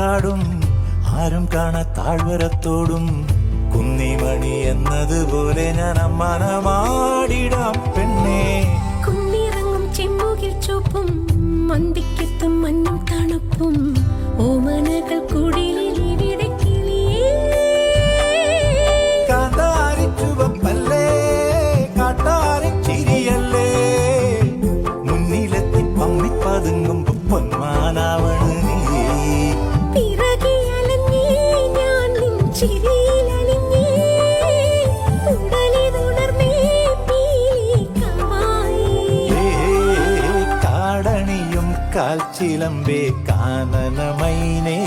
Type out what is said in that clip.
പാലക്കാടും ആരും കാണാ താഴ്വരത്തോടും കുന്നിമണി എന്നതുപോലെ ഞാൻ അമ്മാനമാടിടാം പെണ്ണേ. കുന്നിറങ്ങും ചെമ്മുകിൽ ചുവപ്പും മന്തിക്കെത്തും മഞ്ഞും തണുപ്പും ഓമനകൾ കുടിലിൽ ഇവിടെ കിളിയേ. കാന്താരി ചുവപ്പല്ലേ കാട്ടാരി ചിരിയല്ലേ മുന്നിലെത്തി പമ്മി പതുങ്ങുമ്പോ പൊന്മാനാവണ് നീ. പിറകെ അലഞ്ഞേ ഞാൻ നിൻ ചിരിയിലലിഞ്ഞേ ഉടലിതുണർന്നേ പീലിക്കമായി. കാടണിയും കാൽച്ചിലമ്പേ കാനനമൈനേ.